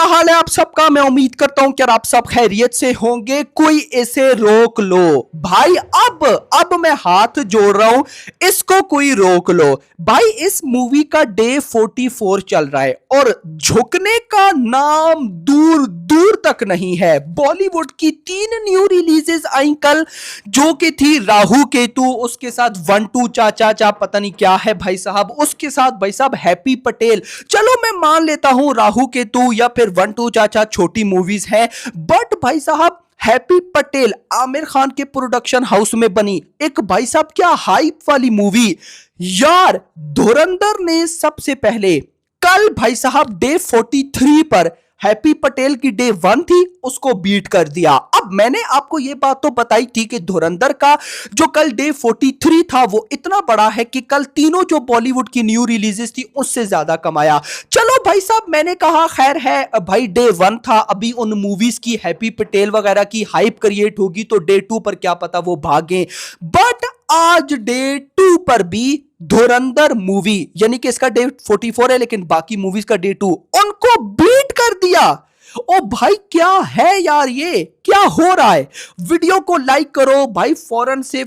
हाल है आप सबका। मैं उम्मीद करता हूं कि आप सब खैरियत से होंगे। कोई इसे रोक लो भाई। अब मैं हाथ जोड़ रहा हूं, इसको कोई रोक लो भाई। इस मूवी का डे 44 चल रहा है और झुकने का नाम दूर दूर तक नहीं है। बॉलीवुड की 3 न्यू रिलीजेस आई कल, जो कि थी राहु केतु, उसके साथ 1-2 चाचा चा पता नहीं क्या है भाई साहब, उसके साथ भाई साहब हैप्पी पटेल। चलो मैं मान लेता हूं राहु केतु या फिर 1-2 चाचा छोटी मूवीज है, बट भाई साहब हैप्पी पटेल आमिर खान के प्रोडक्शन हाउस में बनी एक भाई साहब क्या हाइप वाली मूवी यार। धुरंधर ने सबसे पहले कल भाई साहब डे 43 पर हैप्पी पटेल की डे 1 थी, उसको बीट कर दिया। अब मैंने आपको यह बात तो बताई थी कि धुरंधर का जो कल डे 43 था वो इतना बड़ा है कि कल तीनों जो बॉलीवुड की न्यू रिलीजेस थी उससे ज्यादा कमाया। चलो भाई साहब मैंने कहा खैर है भाई, डे 1 था, अभी उन मूवीज की हैप्पी पटेल वगैरह की हाइप क्रिएट होगी तो डे 2 पर क्या पता वो भागे। बट आज डे 2 पर भी धुरंधर मूवी, यानी कि इसका डे 44 है लेकिन बाकी मूवीज का डे 2 उनको बीट कर दिया। ओ भाई क्या है यार, ये क्या हो रहा है। वीडियो को लाइक करो भाई, फौरन से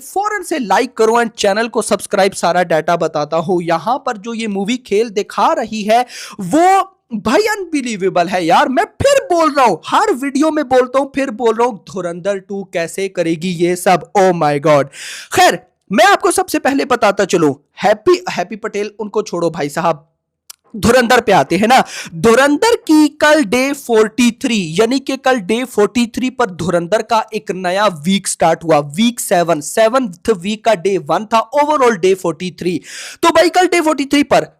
लाइक करो एंड चैनल को सब्सक्राइब। सारा डाटा बताता हूं। यहां पर जो ये मूवी खेल दिखा रही है वो भाई अनबिलीवेबल है यार। मैं फिर बोल रहा हूं, हर वीडियो में बोलता हूं, फिर बोल रहा हूं, धुरंधर 2 कैसे करेगी ये सब। Oh my God. खैर मैं आपको सबसे पहले बताता चलूं, हैप्पी पटेल उनको छोड़ो भाई साहब, धुरंधर पे आते हैं ना। धुरंधर की कल डे 43, यानी कि कल डे 43 पर धुरंधर का एक नया वीक स्टार्ट हुआ। वीक 7th वीक का डे 1 था, ओवरऑल डे 43। तो भाई कल डे 43 पर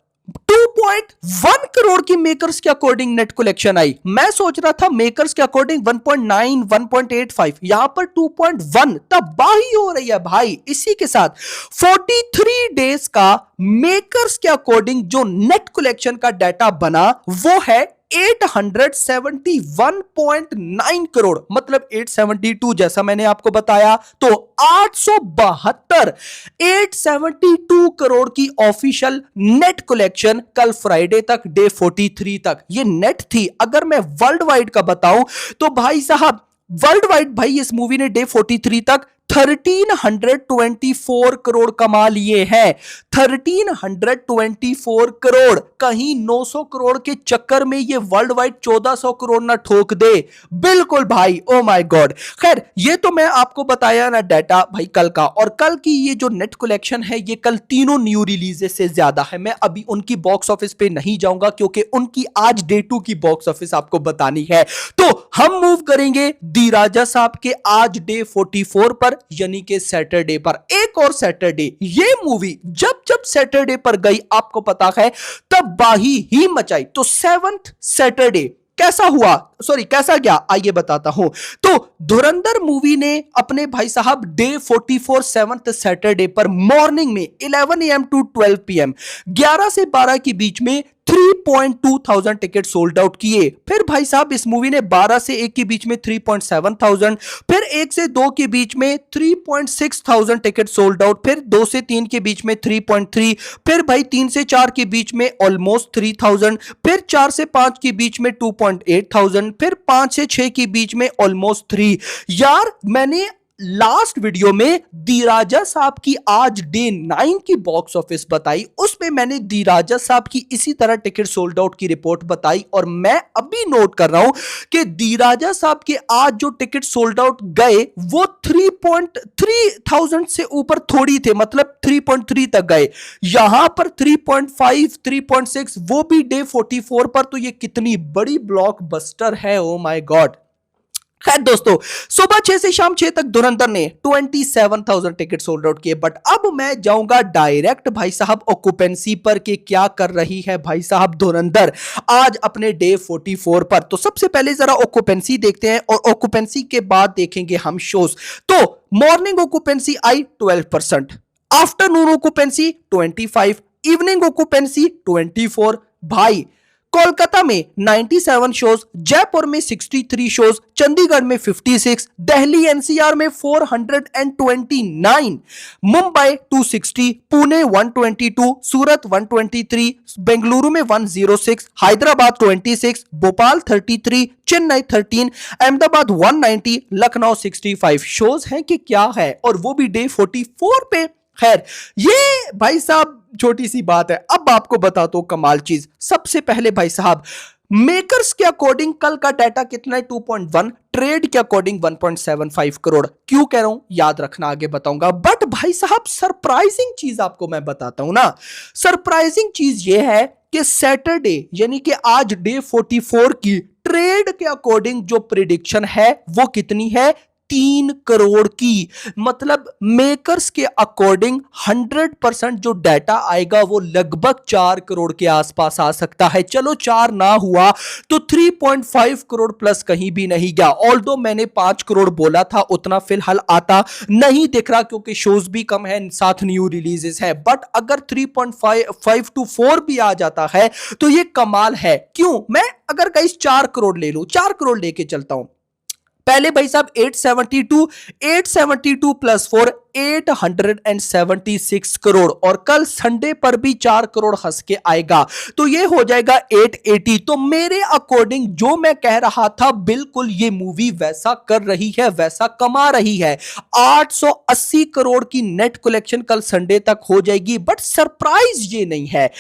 2.1 करोड़ की मेकर्स के अकॉर्डिंग नेट कलेक्शन आई। मैं सोच रहा था मेकर्स के अकॉर्डिंग 1.9 1.85, यहां पर 2.1, तबाही हो रही है भाई। इसी के साथ 43 डेज का मेकर्स के अकॉर्डिंग जो नेट कलेक्शन का डाटा बना वो है 871.9 करोड़, मतलब 872 जैसा मैंने आपको बताया। तो 872 करोड़ की ऑफिशियल नेट कलेक्शन कल फ्राइडे तक, डे 43 तक ये नेट थी। अगर मैं वर्ल्ड वाइड का बताऊं तो भाई साहब वर्ल्ड वाइड भाई इस मूवी ने डे 43 तक 1324 करोड़ कमा लिए हैं। 1324 करोड़, कहीं 900 करोड़ के चक्कर में ये वर्ल्ड वाइड 1400 करोड़ ना ठोक दे। बिल्कुल भाई, ओ माय गॉड। खैर ये तो मैं आपको बताया ना डाटा भाई कल का, और कल की ये जो नेट कलेक्शन है ये कल तीनों न्यू रिलीजेस से ज्यादा है। मैं अभी उनकी बॉक्स ऑफिस पे नहीं जाऊंगा क्योंकि उनकी आज डे 2 की बॉक्स ऑफिस आपको बतानी है। तो हम मूव करेंगे दी राजा साहब के आज डे 44 पर, यानी कि सैटरडे पर। एक और सैटरडे, ये मूवी जब जब सैटरडे पर गई आपको पता है तब बाही ही मचाई। तो 7th सैटरडे कैसा हुआ, सॉरी कैसा गया, आइए बताता हूं। तो धुरंधर मूवी ने अपने भाई साहब डे 44 7th सैटरडे पर मॉर्निंग में 11 AM टू 12 PM 11 से 12 के बीच में 3.2 थाउजेंड टिकट सोल्ड आउट किए। फिर भाई साहब इस मूवी ने 12 से 1 के बीच में 3.7 थाउजेंड, फिर 1 से 2 के बीच में 3.6 थाउजेंड टिकट सोल्ड आउट, फिर 2 से 3 के बीच में 3.3, फिर भाई 3 से 4 के बीच में ऑलमोस्ट 3000, फिर 4 से 5 के बीच में 2.8 थाउजेंड, फिर 5 से 6 के बीच में ऑलमोस्ट 3। यार मैंने लास्ट वीडियो में दी राजा साहब की आज डे 9 की बॉक्स ऑफिस बताई, उसमें मैंने दी राजा साहब की इसी तरह टिकट सोल्ड आउट की रिपोर्ट बताई। और मैं अभी नोट कर रहा हूं कि दी राजा साहब के आज जो टिकट सोल्ड आउट गए वो 3.3 थाउजेंड से ऊपर थोड़ी थे, मतलब 3.3 तक गए। यहां पर 3.5 3.6 वो भी डे 44 पर। तो ये कितनी बड़ी ब्लॉकबस्टर है, ओ माय गॉड। खैर दोस्तों, सुबह 6 से शाम 6 तक धुरंधर ने 27,000 टिकट सोल्ड आउट किए। बट अब मैं जाऊंगा डायरेक्ट भाई साहब ऑक्यूपेंसी पर कि क्या कर रही है भाई साहब धुरंधर आज अपने डे 44 पर। तो सबसे पहले जरा ऑक्यूपेंसी देखते हैं और ऑक्यूपेंसी के बाद देखेंगे हम शोज। तो मॉर्निंग ऑक्यूपेंसी आई 12%, आफ्टरनून ऑक्यूपेंसी 25, इवनिंग ऑक्यूपेंसी 24। भाई कोलकाता में 97 शोज, जयपुर में 63 शोज, चंडीगढ़ में 56, दिल्ली एनसीआर में 429, मुंबई 260, पुणे 122, सूरत 123, बेंगलुरु में 106, हैदराबाद 26, भोपाल 33, चेन्नई 13, अहमदाबाद 190, लखनऊ 65 शोज हैं कि क्या है, और वो भी डे 44 पे। खैर, ये भाई साहब छोटी सी बात है। अब आपको बताता हूं कमाल चीज। सबसे पहले भाई साहब, मेकर्स के अकॉर्डिंग कल का डाटा कितना है? 2.1, ट्रेड के अकॉर्डिंग 1.75 करोड़। क्यों कह रहा हूं, याद रखना, आगे बताऊंगा। बट भाई साहब, सरप्राइजिंग चीज आपको मैं बताता हूं ना। सरप्राइजिंग चीज ये है कि सैटरडे यानी कि आज डे 44 की ट्रेड के अकॉर्डिंग जो प्रिडिक्शन है वो कितनी है? 3 करोड़ की। मतलब मेकर्स के अकॉर्डिंग 100% जो डाटा आएगा वो लगभग 4 करोड़ के आसपास आ सकता है। चलो 4 ना हुआ तो 3.5 करोड़ प्लस कहीं भी नहीं गया। ऑल्दो मैंने 5 करोड़ बोला था, उतना फिलहाल आता नहीं दिख रहा क्योंकि शोज भी कम है, साथ न्यू रिलीजेस है। बट अगर 3.5 to 4 भी आ जाता है तो ये कमाल है। क्यों? मैं अगर गाइस 4 करोड़ ले लूं, 4 करोड़ लेके चलता हूं। पहले भाई साहब 872 प्लस 4 876 करोड़, और कल संडे पर भी 4 करोड़ हंस के आएगा तो ये हो जाएगा 880। तो मेरे अकॉर्डिंग जो मैं कह रहा था बिल्कुल ये मूवी वैसा कर रही है, वैसा कमा रही है। 880 करोड़ की नेट कलेक्शन कल संडे तक हो जाएगी। बट सरप्राइज ये नहीं है।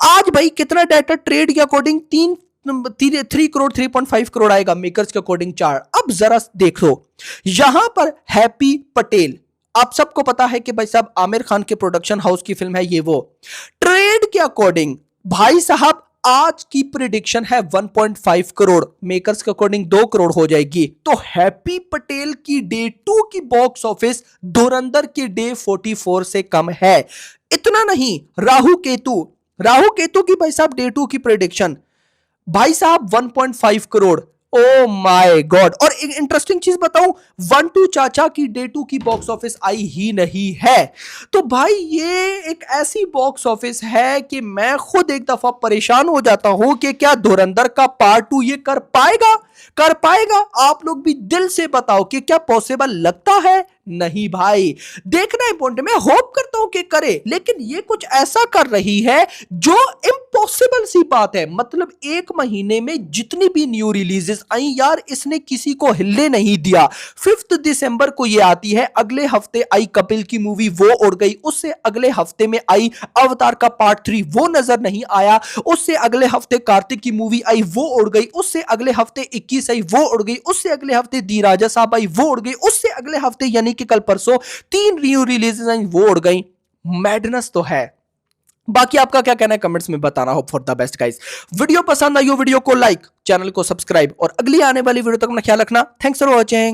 आज भाई कितना डाटा ट्रेड के अकॉर्डिंग 3 करोड़ 3.5 करोड़ आएगा, मेकर्स के अकॉर्डिंग 4। अब जरा देखो यहां पर हैप्पी पटेल, आप सबको पता है कि भाई साहब आमिर खान के प्रोडक्शन हाउस की फिल्म है ये। वो ट्रेड के अकॉर्डिंग भाई साहब आज की प्रिडिक्शन है 1.5 करोड़, मेकर्स के अकॉर्डिंग 2 करोड़ हो जाएगी। तो हैप्पी पटेल की डे 2 की बॉक्स ऑफिस धुरंधर की डे 44 से कम है। इतना नहीं, राहु केतु की भाई साहब डे 2 की प्रिडिक्शन भाई साहब 1.5 करोड़। Oh my God. और एक इंटरेस्टिंग चीज बताऊं, 1-2 चाचा की डे 2 की बॉक्स ऑफिस आई ही नहीं है। तो भाई ये एक ऐसी बॉक्स ऑफिस है कि मैं खुद एक दफा परेशान हो जाता हूं कि क्या धुरंधर का पार्ट 2 ये कर पाएगा? आप लोग भी दिल से बताओ कि क्या पॉसिबल लगता है? नहीं भाई, देखना इंपॉर्टेंट। मैं होप करता हूं कि करे, लेकिन ये कुछ ऐसा कर रही है जो इम्पॉसिबल सी बात है। मतलब 1 महीने में जितनी भी न्यू रिलीजेस आई यार, इसने किसी को हिलने नहीं दिया। 5 दिसंबर को ये आती है, अगले हफ्ते आई कपिल की मूवी, वो उड़ गई। उससे अगले हफ्ते में आई अवतार का पार्ट 3, वो नजर नहीं आया। उससे अगले हफ्ते कार्तिक की मूवी आई, वो उड़ गई। उससे अगले हफ्ते 21 आई, वो उड़ गई। उससे अगले हफ्ते दी राजा साहब आई, वो उड़ गई। उससे अगले हफ्ते यानी कि कल परसों 3 न्यू रिलीजेस आई, वो उड़ गई। मैडनेस तो है। बाकी आपका क्या कहना है कमेंट्स में बताना। Hope for the best guys. Video पसंद आई हो वीडियो को लाइक, चैनल को सब्सक्राइब, और अगली आने वाली वीडियो तक अपना ख्याल रखना। Thanks for watching.